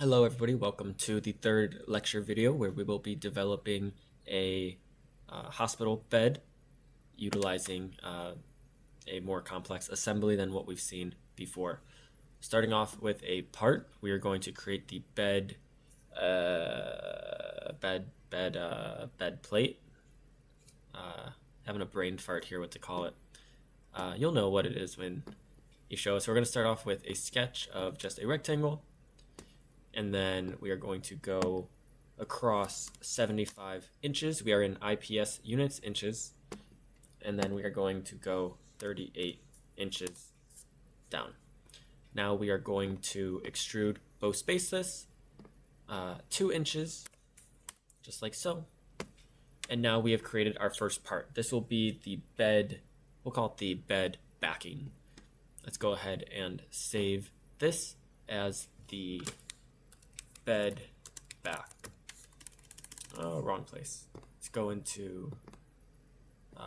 Hello everybody, welcome to the third lecture video where we will be developing a hospital bed utilizing a more complex assembly than what we've seen before. Starting off with a part, we are going to create the bed plate. Having a brain fart here what to call it. You'll know what it is when you show us. So we're going to start off with a sketch of just a rectangle. And then we are going to go across 75 inches. We are in IPS units, inches. And then we are going to go 38 inches down. Now we are going to extrude both spaces 2 inches, just like so. And now we have created our first part. This will be the bed, we'll call it the bed backing. Let's go ahead and save this as the bed back. Oh, wrong place. Let's go into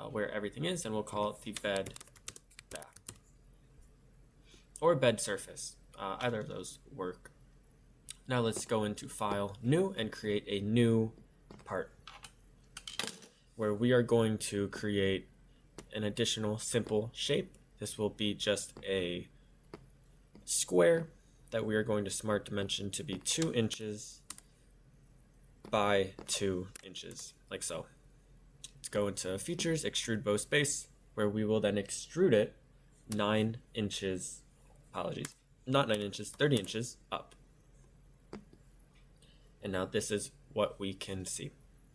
where everything is, and we'll call it the bed back. Or bed surface. Either of those work. Now let's go into File, New, and create a new part where we are going to create an additional simple shape. This will be just a square that we are going to smart dimension to be 2 inches by 2 inches, like so. Let's go into Features, Extrude Bow Space, where we will then extrude it 9 inches, not 9 inches, 30 inches up. And now this is what we can see.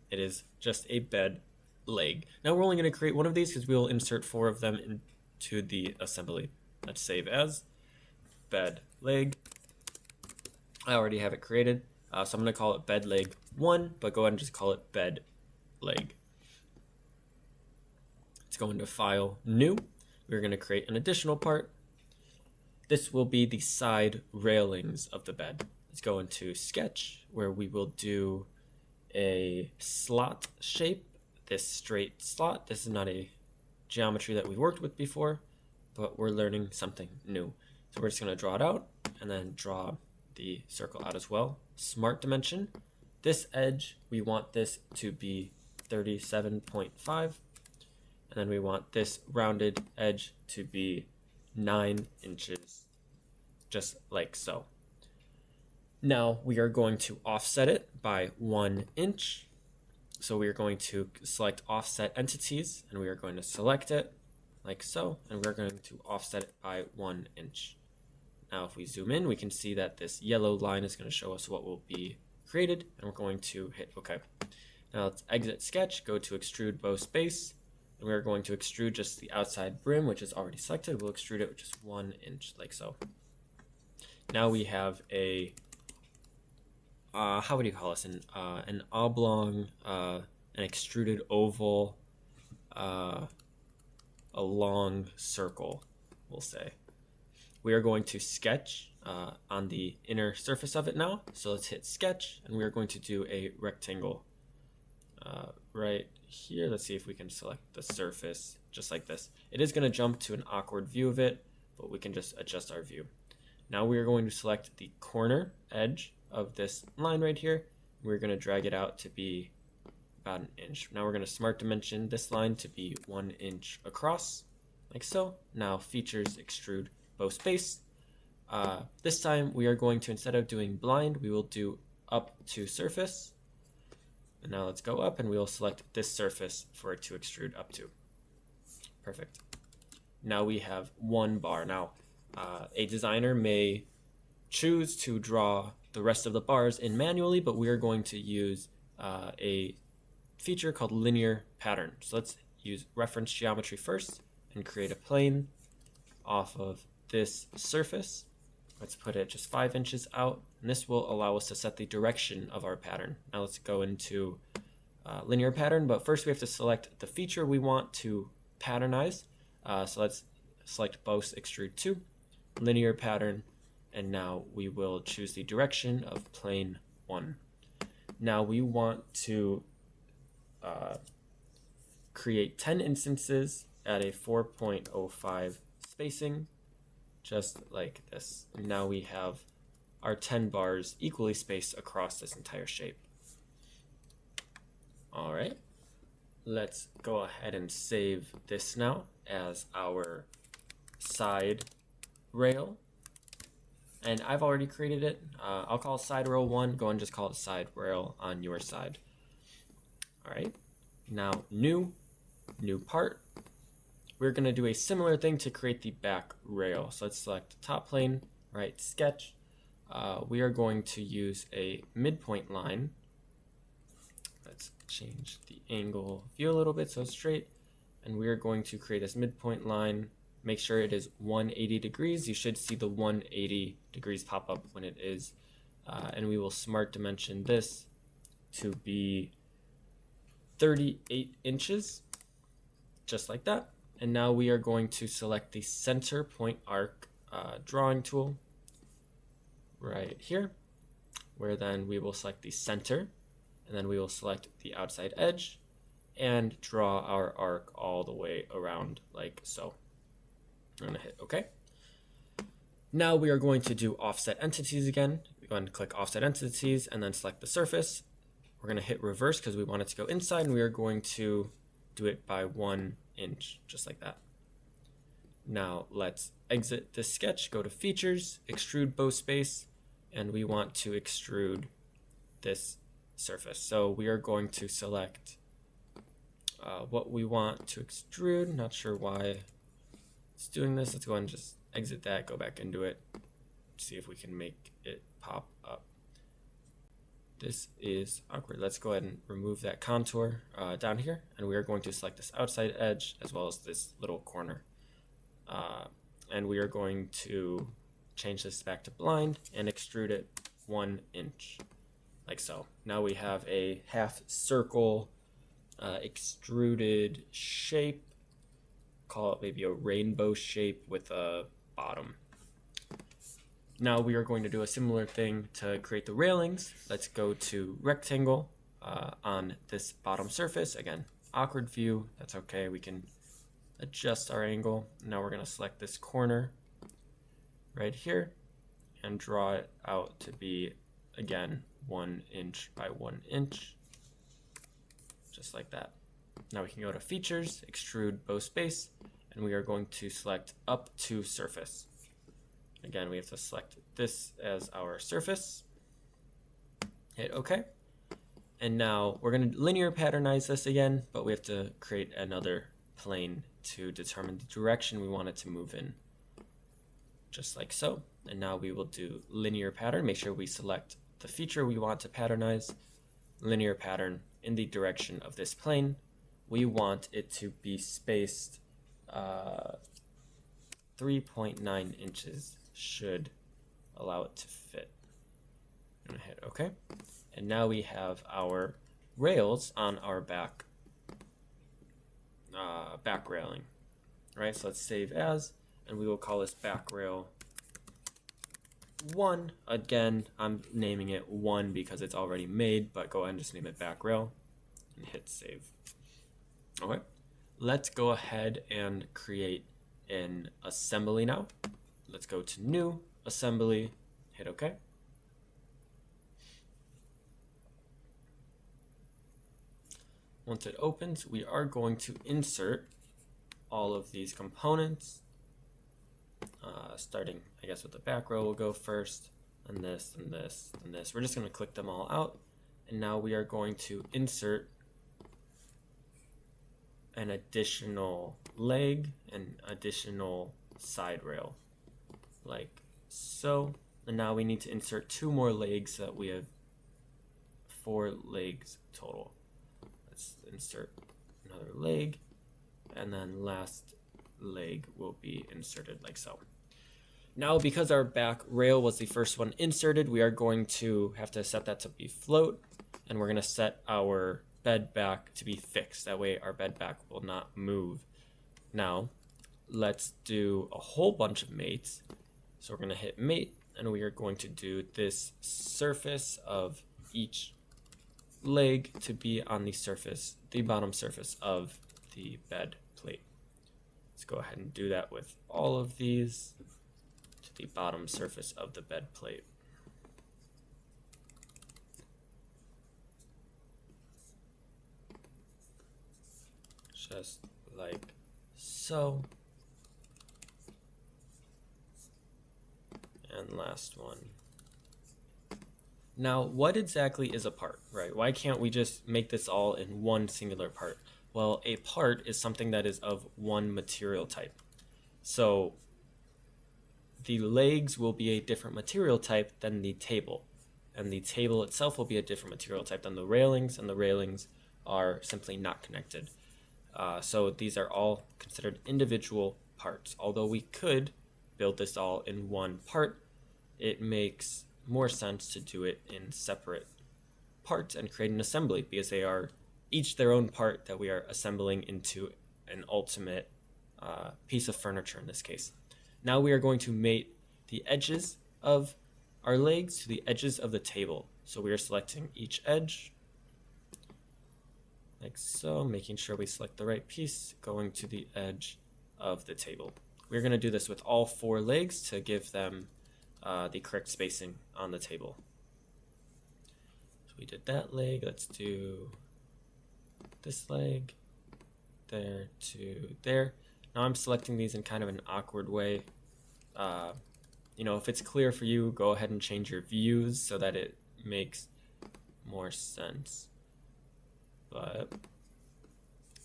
It is just a bed leg. Now we're only going to create one of these because we will insert 4 of them into the assembly. Let's save as bed leg. I already have it created, so I'm going to call it bed leg 1, but go ahead and just call it bed leg. Let's go into File, New. We're going to create an additional part. This will be the side railings of the bed. Let's go into Sketch, where we will do a slot shape, this straight slot. This is not a geometry that we've worked with before, but we're learning something new. So we're just going to draw it out and then draw the circle out as well. Smart dimension. This edge, we want this to be 37.5. And then we want this rounded edge to be 9 inches, just like so. Now we are going to offset it by 1 inch. So we are going to select offset entities, and we are going to select it like so, and we're going to offset it by 1 inch. Now if we zoom in, we can see that this yellow line is going to show us what will be created, and we're going to hit OK. Now let's exit sketch, go to extrude bow space, and we're going to extrude just the outside brim, which is already selected. We'll extrude it with just 1 inch, like so. Now we have a how would you call this? An oblong, an extruded oval, a long circle, we'll say. We are going to sketch on the inner surface of it now. So let's hit sketch, and we are going to do a rectangle right here. Let's see if we can select the surface just like this. It is going to jump to an awkward view of it, but we can just adjust our view. Now we are going to select the corner edge of this line right here. We're going to drag it out to be about 1 inch. Now we're going to smart dimension this line to be 1 inch across, like so. Now features, extrude bow space. This time we are going to, instead of doing blind, we will do up to surface. And now let's go up, and we will select this surface for it to extrude up to. Perfect. Now we have 1 bar. Now a designer may choose to draw the rest of the bars in manually, but we are going to use a feature called linear pattern. So let's use reference geometry first and create a plane off of this surface. Let's put it just 5 inches out, and this will allow us to set the direction of our pattern. Now let's go into linear pattern, but first we have to select the feature we want to patternize. So let's select both extrude 2, linear pattern, and now we will choose the direction of plane 1. Now we want to create 10 instances at a 4.05 spacing, just like this. Now we have our 10 bars equally spaced across this entire shape. All right, let's go ahead and save this now as our side rail. And I've already created it. I'll call side rail 1. Go and just call it side rail on your side. All right, now new part. We're going to do a similar thing to create the back rail. So let's select top plane, right, sketch. We are going to use a midpoint line. Let's change the angle view a little bit so it's straight. And we are going to create this midpoint line. Make sure it is 180 degrees. You should see the 180 degrees pop up when it is. And we will smart dimension this to be 38 inches, just like that. And now we are going to select the center point arc drawing tool right here, where then we will select the center, and then we will select the outside edge and draw our arc all the way around like so. I'm going to hit OK. Now we are going to do offset entities again. We go ahead and click offset entities and then select the surface. We're going to hit reverse because we want it to go inside, and we are going to do it by 1 inch, just like that. Now let's exit this sketch, go to features, extrude bow space, and we want to extrude this surface. So we are going to select what we want to extrude. Not sure why it's doing this. Let's go ahead and just exit that, go back into it, see if we can make it pop up. This is awkward. Let's go ahead and remove that contour down here, and we are going to select this outside edge as well as this little corner. And we are going to change this back to blind and extrude it 1 inch, like so. Now we have a half circle extruded shape. Call it maybe a rainbow shape with a bottom. Now we are going to do a similar thing to create the railings. Let's go to rectangle on this bottom surface. Again, awkward view, that's okay. We can adjust our angle. Now we're going to select this corner right here and draw it out to be, again, 1 inch by 1 inch, just like that. Now we can go to features, extrude bow space, and we are going to select up to surface. Again, we have to select this as our surface, hit OK. And now we're going to linear patternize this again, but we have to create another plane to determine the direction we want it to move in, just like so. And now we will do linear pattern. Make sure we select the feature we want to patternize, linear pattern in the direction of this plane. We want it to be spaced 3.9 inches should allow it to fit. I'm gonna hit OK. And now we have our rails on our back railing. Right, so let's save as, and we will call this back rail 1. Again, I'm naming it 1 because it's already made, but go ahead and just name it back rail and hit save. Okay, let's go ahead and create an assembly now. Let's go to new assembly, hit OK. Once it opens, we are going to insert all of these components, starting, I guess, with the back row. We'll go first, and this, and this, and this. We're just going to click them all out, and now we are going to insert an additional leg and additional side rail, like so. And now we need to insert 2 more legs, so that we have 4 legs total. Let's insert another leg, and then last leg will be inserted like so. Now, because our back rail was the first one inserted, we are going to have to set that to be float, and we're going to set our bed back to be fixed. That way our bed back will not move. Now, let's do a whole bunch of mates. So we're going to hit mate, and we are going to do this surface of each leg to be on the surface, the bottom surface of the bed plate. Let's go ahead and do that with all of these to the bottom surface of the bed plate. just like so. And last one. Now, what exactly is a part, right? Why can't we just make this all in one singular part? Well, a part is something that is of one material type. So the legs will be a different material type than the table, and the table itself will be a different material type than the railings, and the railings are simply not connected. So these are all considered individual parts. Although we could build this all in one part, it makes more sense to do it in separate parts and create an assembly, because they are each their own part that we are assembling into an ultimate piece of furniture in this case. Now we are going to mate the edges of our legs to the edges of the table. So we are selecting each edge, like so, making sure we select the right piece, going to the edge of the table. We're going to do this with all 4 legs to give them the correct spacing on the table. So we did that leg. Let's do this leg, there to there. Now I'm selecting these in kind of an awkward way. If it's clear for you, go ahead and change your views so that it makes more sense. But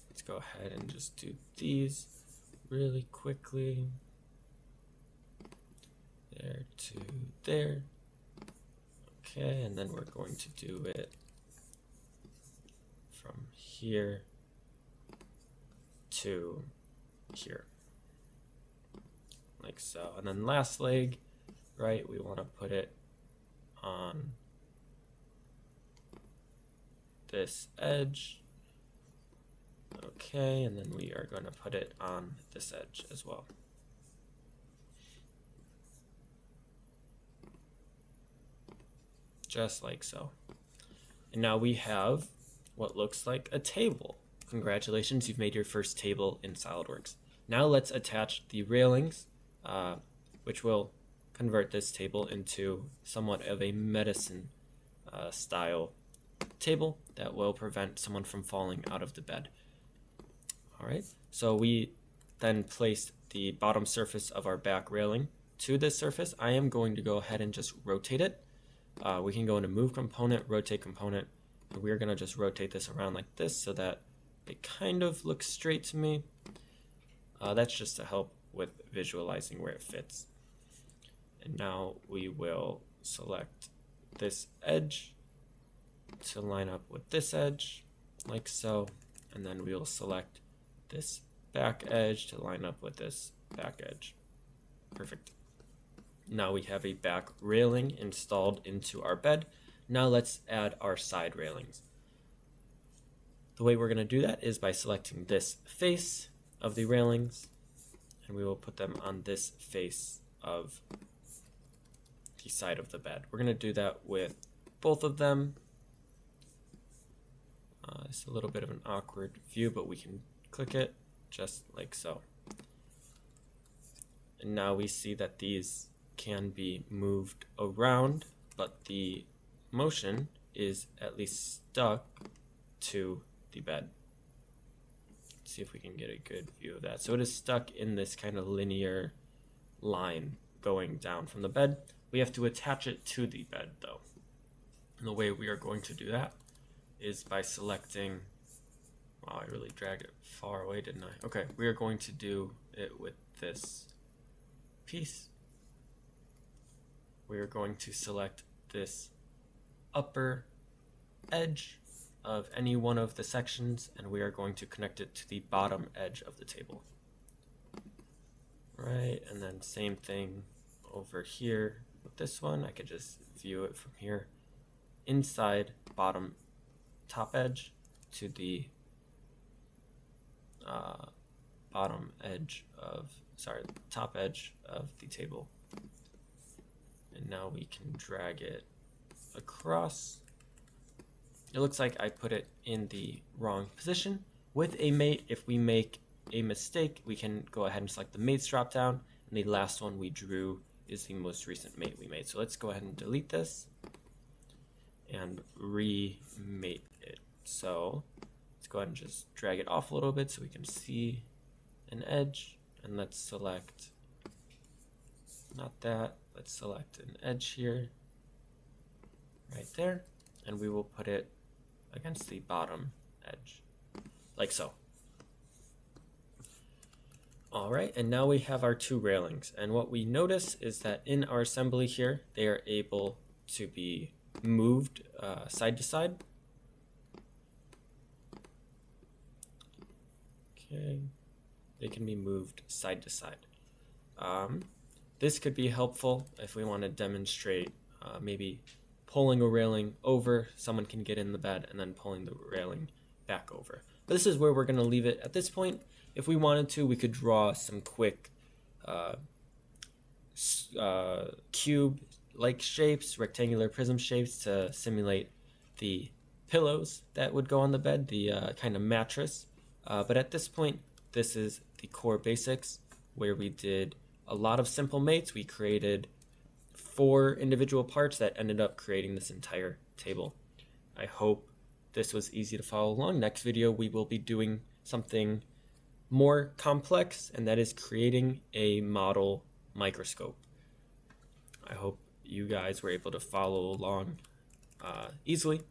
let's go ahead and just do these really quickly. There to there. Okay, and then we're going to do it from here to here, like so. And then last leg, right, we want to put it on this edge. Okay, and then we are going to put it on this edge as well. Just like so. And now we have what looks like a table. Congratulations, you've made your first table in SolidWorks. Now let's attach the railings, which will convert this table into somewhat of a medicine style table that will prevent someone from falling out of the bed. All right, so we then placed the bottom surface of our back railing to this surface. I am going to go ahead and just rotate it. We can go into move component, rotate component, and we're going to just rotate this around like this so that it kind of looks straight to me. That's just to help with visualizing where it fits. And now we will select this edge to line up with this edge, like so, and then we will select this back edge to line up with this back edge. Perfect. Now we have a back railing installed into our bed. Now let's add our side railings. The way we're going to do that is by selecting this face of the railings, and we will put them on this face of the side of the bed. We're going to do that with both of them. It's a little bit of an awkward view, but we can click it just like so. And now we see that these can be moved around, but the motion is at least stuck to the bed. Let's see if we can get a good view of that. So it is stuck in this kind of linear line going down from the bed. We have to attach it to the bed though. And the way we are going to do that is by selecting, wow, I really dragged it far away, didn't I? Okay, we are going to do it with this piece. We are going to select this upper edge of any one of the sections, and we are going to connect it to the bottom edge of the table. Right, and then same thing over here with this one. I could just view it from here. Inside bottom top edge to the bottom edge of, top edge of the table. And now we can drag it across. It looks like I put it in the wrong position. With a mate, if we make a mistake, we can go ahead and select the mates drop down, and the last one we drew is the most recent mate we made. So let's go ahead and delete this and remate it. So let's Let's go ahead and just drag it off a little bit so we can see an edge. And let's select, not that, let's select an edge here, right there. And we will put it against the bottom edge, like so. All right, and now we have our two railings. And what we notice is that in our assembly here, they are able to be moved side to side. Okay, they can be moved side to side. This could be helpful if we want to demonstrate maybe pulling a railing over, someone can get in the bed, and then pulling the railing back over. But this is where we're going to leave it at this point. If we wanted to, we could draw some quick cube-like shapes, rectangular prism shapes to simulate the pillows that would go on the bed, the kind of mattress. But at this point, this is the core basics where we did a lot of simple mates. We created 4 individual parts that ended up creating this entire table. I hope this was easy to follow along. Next video, we will be doing something more complex, and that is creating a model microscope. I hope you guys were able to follow along easily.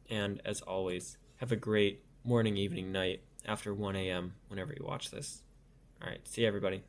And as always, have a great morning, evening, night, after 1 a.m. whenever you watch this. All right, see you, everybody.